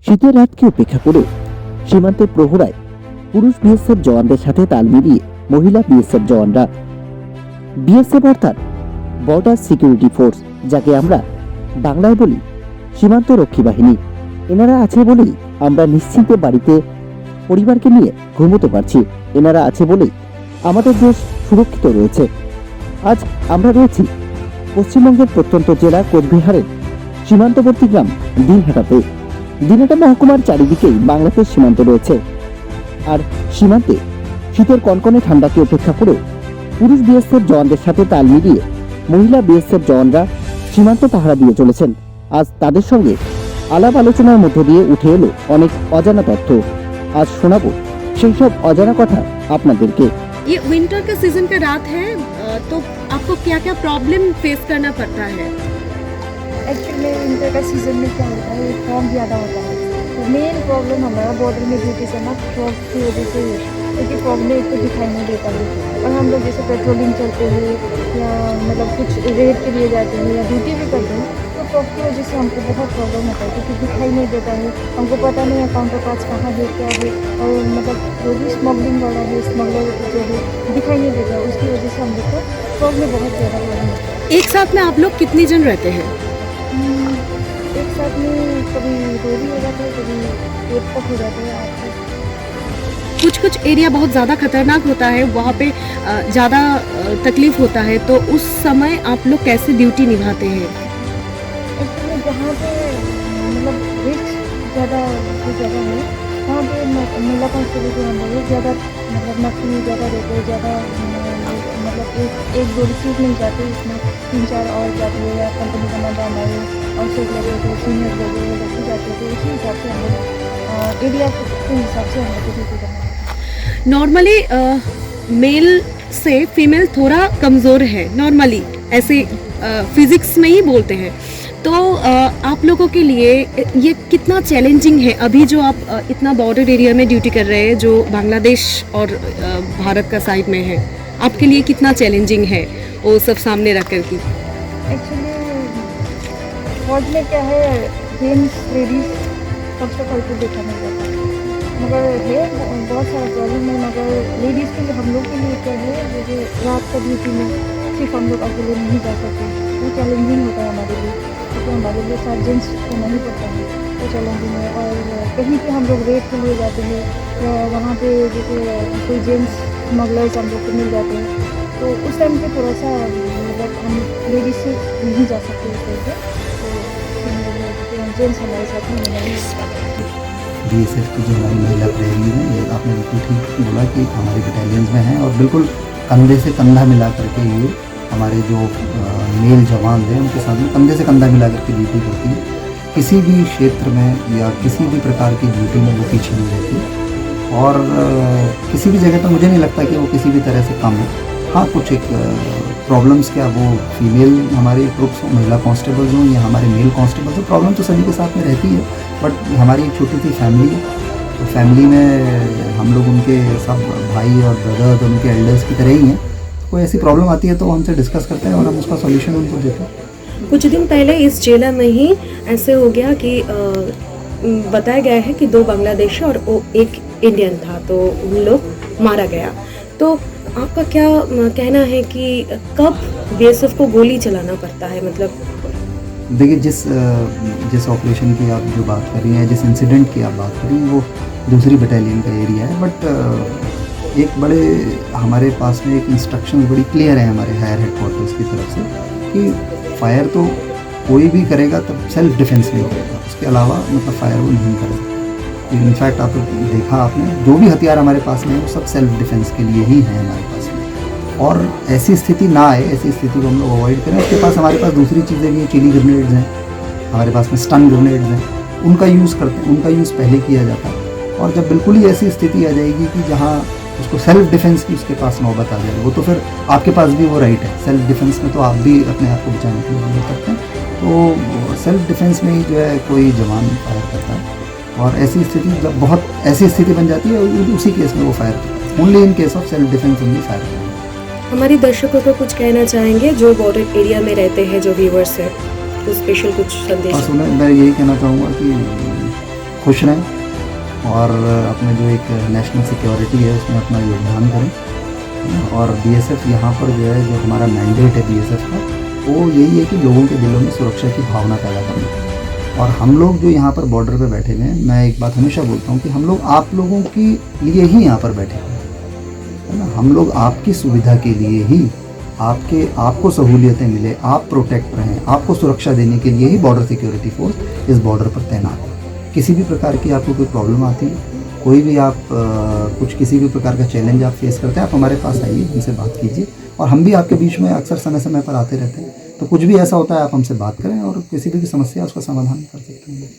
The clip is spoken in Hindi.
শীতের রাতকে উপেক্ষা করে সীমান্তের প্রহরায় পুরুষ বিএসএফ জওয়ানদের সাথে তাল মিলিয়ে মহিলা বিএসএফ জওয়ানরা বিএসএফ অর্থাৎ বর্ডার সিকিউরিটি ফোর্স, যাকে আমরা বাংলায় বলি সীমান্ত রক্ষী বাহিনী, এনারা আছে বলেই আমরা নিশ্চিন্তে বাড়িতে পরিবারকে নিয়ে ঘুমোতে পারছি। এনারা আছে বলেই আমাদের দেশ সুরক্ষিত রয়েছে। আজ আমরা রয়েছি পশ্চিমবঙ্গের প্রত্যন্ত জেলা কোচবিহারের সীমান্তবর্তী গ্রাম দিনহাটাতে। দিনহাটা মহকুমার চারিদিকেই বাংলাদেশ সীমান্ত রয়েছে। আর সীমান্তে শীতের কনকনে ঠান্ডাকে উপেক্ষা করে পুরুষ বিএসএফ জওয়ানদের সাথে তাল মিলিয়ে মহিলা বিএসএফ জওয়ানরা সীমান্ত পাহারা দিয়ে চলেছেন। আজ তাদের সঙ্গে আলাপ আলোচনার মধ্য দিয়ে উঠে এলো অনেক অজানা তথ্য। আজ শোনাবো সেই সব অজানা কথা আপনাদেরকে। ये विंटर का सीजन का रात है, तो आपको क्या क्या प्रॉब्लम फेस करना पड़ता है? एक्चुअली विंटर का सीज़न में क्या होता है, फॉग ज़्यादा होता है। तो मेन प्रॉब्लम हमारा बॉर्डर में ड्यूटी से ना फॉग की वजह से है, क्योंकि फॉग में एक तो दिखाई नहीं देता है। और हम लोग जैसे पेट्रोलिंग चलते हैं या मतलब कुछ रेड के लिए जाते हैं या ड्यूटी भी करते हैं, तो फॉग की वजह से हमको बहुत प्रॉब्लम होता है, क्योंकि दिखाई नहीं देता है। हमको पता नहीं है काउंटर पार्ट्स कहाँ है क्या है, और मतलब जो भी स्मगलिंग वाला है, स्मगलर जो है दिखाई नहीं देता, उसकी वजह से हम लोग को फॉग में बहुत ज़्यादा प्रॉब्लम होता है। एक साथ में आप लोग कितने जन रहते हैं? एक साथ में कभी 2 भी हो जाता है, कभी 1 तक हो जाता है। आपको कुछ कुछ एरिया बहुत ज़्यादा खतरनाक होता है, वहाँ पे ज़्यादा तकलीफ होता है, तो उस समय आप लोग कैसे ड्यूटी निभाते हैं? एक्चुअली जहाँ पे मतलब रिच ज़्यादा जो जगह है, वहाँ पे महिला कांस्टेबल जो हम लोग ज़्यादा मतलब नकली ज़्यादा रहते हैं, ज़्यादा मतलब एक दो रिसीव मिल जाते हैं, इसमें 3-4 और जाती है, या कंपनी का नाम हमारे और सब लेवल के सीनियर लेवल के लोग भी जाते हैं। तो उसी हिसाब से हम लोग एरिया के हिसाब से हम लोग ड्यूटी करना है। नॉर्मली मेल से फीमेल थोड़ा कमज़ोर है, नॉर्मली ऐसे फिजिक्स में ही बोलते हैं। तो आप लोगों के लिए ये कितना चैलेंजिंग है अभी जो आप इतना बॉर्डर एरिया में ड्यूटी कर रहे हैं, जो बांग्लादेश और भारत का साइड में है, आपके लिए कितना चैलेंजिंग है वो सब सामने रख कर की? एक्चुअली फौज में क्या है, जेंट्स लेडीज़ सबसे फल देखा नहीं जाता, मगर है बहुत सारा प्रॉब्लम है। मगर लेडीज़ के लिए हम लोग के लिए क्या है, जैसे रात का ड्यूटी में सिर्फ हम लोग अकेले नहीं जा सकते, वो चैलेंजिंग होता है हमारे लिए, क्योंकि हमारे लिए साथ जेंट्स को नहीं पड़ता है, वो चैलेंजिंग है। और कहीं पे हम लोग रेड के लिए जाते हैं, या वहाँ पे जैसे कोई जेंट्स स्मगलर्स हम लोग को मिल जाते हैं, तो उस टाइम पे थोड़ा सा मतलब हम लेडीज से नहीं जा सकते उस टाइम पे, तो जेंट्स हमारे साथ में नहीं। बीएसएफ की जो हमारी महिला प्रहरी हैं, ये आपने बिल्कुल ठीक बोला कि हमारे बटालियंस में हैं, और बिल्कुल कंधे से कंधा मिला करके ये हमारे जो मेल जवान हैं उनके साथ में कंधे से कंधा मिला करके ड्यूटी करती है। किसी भी क्षेत्र में या किसी भी प्रकार की ड्यूटी में वो पीछे नहीं रहती, और किसी भी जगह पर मुझे नहीं लगता कि वो किसी भी तरह से कम है। हाँ, कुछ एक प्रॉब्लम्स क्या, वो फीमेल हमारे ट्रुप्स हो, महिला कांस्टेबल्स हों या हमारे मेल कांस्टेबल्स हो, प्रॉब्लम तो सभी के साथ में रहती है। बट हमारी एक छोटी सी फैमिली है, तो फैमिली में हम लोग उनके सब भाई और ब्रदर्स और उनके एल्डर्स की तरह ही हैं। कोई ऐसी प्रॉब्लम आती है तो हमसे डिस्कस करते हैं और हम उसका सॉल्यूशन उनको देते हैं। कुछ दिन पहले इस जेला में ही ऐसे हो गया कि बताया गया है कि 2 बांग्लादेशी और एक इंडियन था, तो उन लोग मारा गया। तो आपका क्या कहना है कि कब बीएसएफ को गोली चलाना पड़ता है? मतलब देखिए, जिस ऑपरेशन की आप जो बात कर रही हैं, जिस इंसिडेंट की आप बात कर रही हैं, वो दूसरी बटालियन का एरिया है। बट एक बड़े हमारे पास में एक इंस्ट्रक्शन बड़ी क्लियर है हमारे हायर हेडक्वार्टर्स की तरफ से कि फायर तो कोई भी करेगा तब सेल्फ डिफेंस में करेगा, उसके अलावा मतलब फायर वो नहीं करेगा। इनफैक्ट आप देखा आपने, जो भी हथियार हमारे पास में है वो सब सेल्फ डिफेंस के लिए ही है हमारे पास में। और ऐसी स्थिति ना आए, ऐसी स्थिति को हम लोग अवॉइड करें। उसके पास हमारे पास दूसरी चीज़ें भी हैं, चिली ग्रेनेड्स हैं हमारे पास में, स्टन ग्रेनेड्स हैं, उनका यूज़ करते हैं, उनका यूज़ पहले किया जाता है। और जब बिल्कुल ही ऐसी स्थिति आ जाएगी कि जहाँ उसको सेल्फ डिफेंस की उसके पास नौबत आ जाए, वो तो फिर आपके पास भी वो राइट है। सेल्फ डिफेंस में तो आप भी अपने आप को बचाने के लिए कर सकते हैं। तो सेल्फ डिफेंस में ही जो है कोई जवान फायर करता है, और ऐसी स्थिति जब बहुत ऐसी स्थिति बन जाती है उसी केस में वो फायर करता है। Only in case of self defence only fire करता है। हमारे दर्शकों को कुछ कहना चाहेंगे जो बॉर्डर एरिया में रहते हैं, जो व्यूअर्स हैं, तो स्पेशल कुछ संदेश? मैं यही कहना चाहूँगा कि खुश रहें और अपने जो एक नेशनल सिक्योरिटी है उसमें अपना योगदान करें। और बीएसएफ यहाँ पर जो है, जो हमारा मैंडेट है बीएसएफ का, वो यही है कि लोगों के दिलों में सुरक्षा की भावना पैदा करना। और हम लोग जो यहाँ पर बॉर्डर पे बैठे हुए हैं, मैं एक बात हमेशा बोलता हूँ कि हम लोग आप लोगों के लिए ही यहाँ पर बैठे हुए हैं, है ना। हम लोग आपकी सुविधा के लिए ही, आपको सहूलियतें मिले, आप प्रोटेक्ट रहें, आपको सुरक्षा देने के लिए ही बॉर्डर सिक्योरिटी फोर्स इस बॉर्डर पर तैनात है। किसी भी प्रकार की आपको कोई प्रॉब्लम आती है, कोई भी आप किसी भी प्रकार का चैलेंज आप फेस करते हैं, आप हमारे पास आइए, हमसे बात कीजिए। और हम भी आपके बीच में अक्सर समय समय पर आते रहते हैं, तो कुछ भी ऐसा होता है आप हमसे बात करें और किसी भी समस्या उसका समाधान कर सकते हैं।